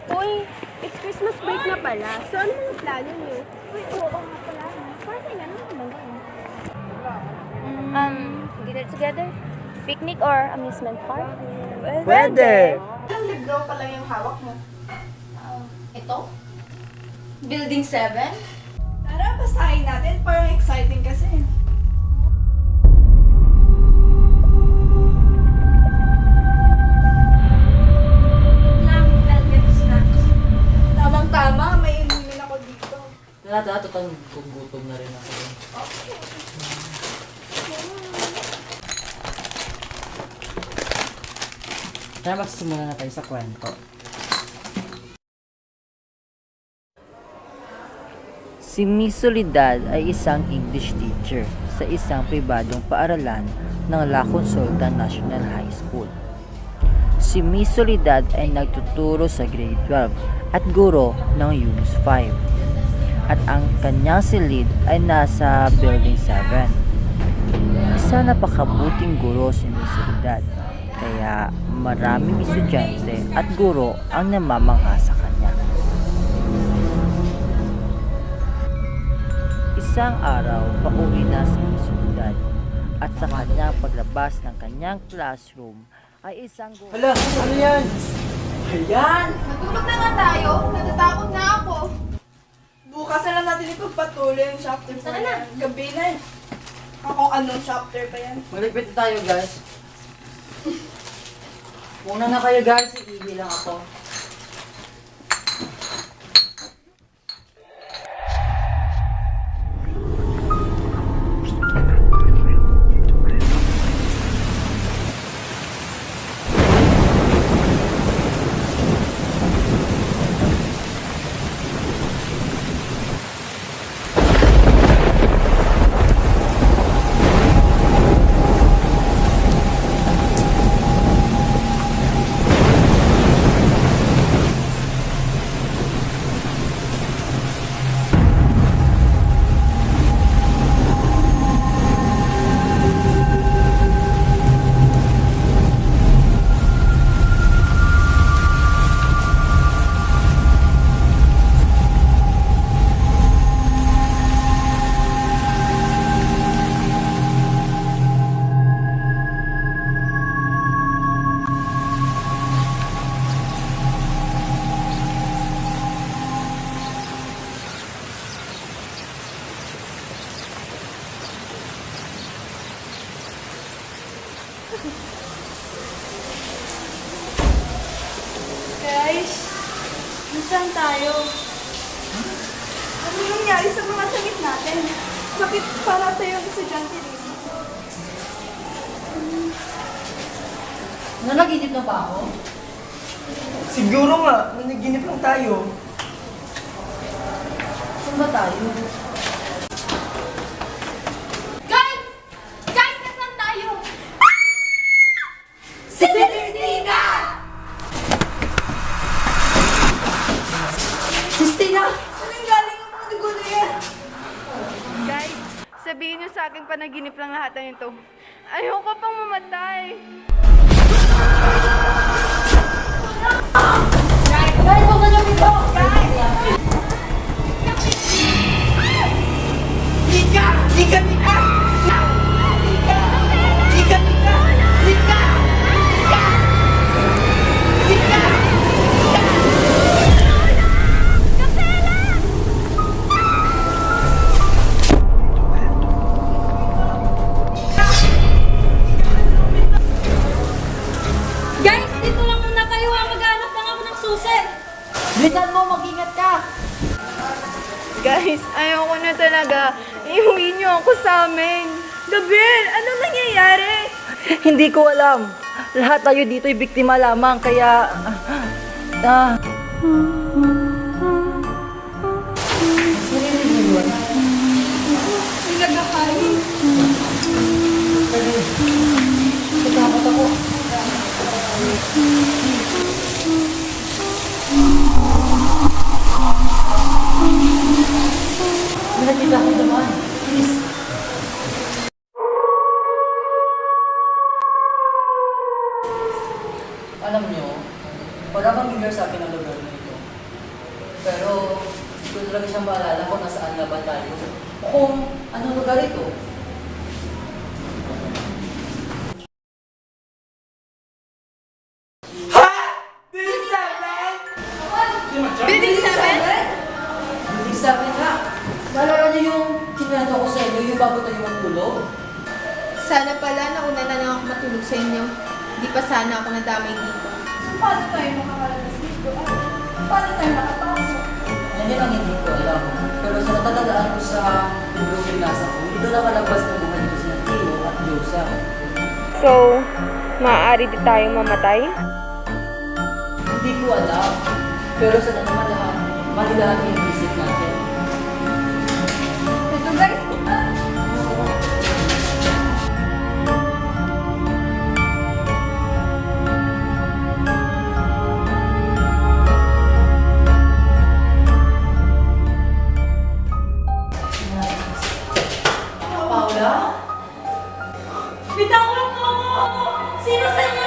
Uy, it's Christmas break na pala. So, ano mga plano niyo? Uy, oo nga pala. Para sa'yo, ano naman gawin? Dinner together? Picnic or amusement park? Pwede! Ilang libro pala yung hawak mo? Ito? Building 7? Tara, basahin natin. Parang exciting kasi. Tamang-tama, may inumin ako dito. Tara, total gugutom na rin ako. Tara, magsisimula na tayo sa kwento. Si Miss Soledad ay isang English teacher sa isang pribadong paaralan ng La Consulta National High School. Si Miss Soledad ay nagtuturo sa grade 12 at guro ng Unit 5. At ang kanyang silid ay nasa building 7. Isa napakabuting guro si Miss Soledad, kaya maraming estudyante at guro ang namamangha sa kanya. Isang araw, pauwi na si Miss Soledad at sa kanyang paglabas ng kanyang classroom ay isang guro. Hala, ano yan? Ayan! Matulog na nga tayo. Natatakot na ako. Bukas na lang natin ipagpatuloy yung chapter pa yan. Gabi na eh. Ako anong chapter pa yan? Maligpit tayo, guys. Muna na kayo, guys. Iihi lang ako. Guys, nasaan tayo? Ano yung nangyari sa mga damit natin? Bakit para tayong estudyante dito? Nanaginip na ba ako? Siguro nga, nanaginip lang tayo. Saan ba tayo? Guys! Guys, nasaan tayo? Si Christina! Christina! Saan galing ang mga dugo na yan? Guys, sabihin niyo sa akin panaginip lang lahat ng ito. Ayoko pang mamatay. Guys, huwag na niyo ito! Guys! Ika! Ika! Ika! Ika! Ika! Ika! Ika! Guys, dito lang muna kayo ha. Maghanap lang ako ng susi. Bilisan mo, mag-ingat ka! Guys, ayoko na talaga. Iuwi niyo ako sa amin. Gabriel, ano nangyayari? Hindi ko alam. Lahat tayo dito ay biktima lamang, kaya... May nagkakain. Natakot ako. May nakita ko naman. Please. Alam nyo, wala kang lugar sa akin ang lugar na ito. Pero hindi ko talaga siya maalala kung nasaan nga ba tayo. O kung anong lugar ito. Building 7? Hindi sa akin nga. Naalala niyo yung kinento ko sa inyo, yung bago tayo magtulog? Sana pala nauna na lang ako matulog sa inyo. Di pa sana ako nadamay dito. So, paano tayo makakalabas dito? Paano tayo makapasok? Yan ang hindi ko alam. Pero sa natatandaan ko sa libro pinasa ko, dito nakalabas na buhay ko sila Tio at Diyosa. So, maaari din tayong mamatay? Hindi ko alam. Pero sa naman lahat, malilahat yung isip natin. Ito guys, Paula? bitawan mo ako! Sino sa inyo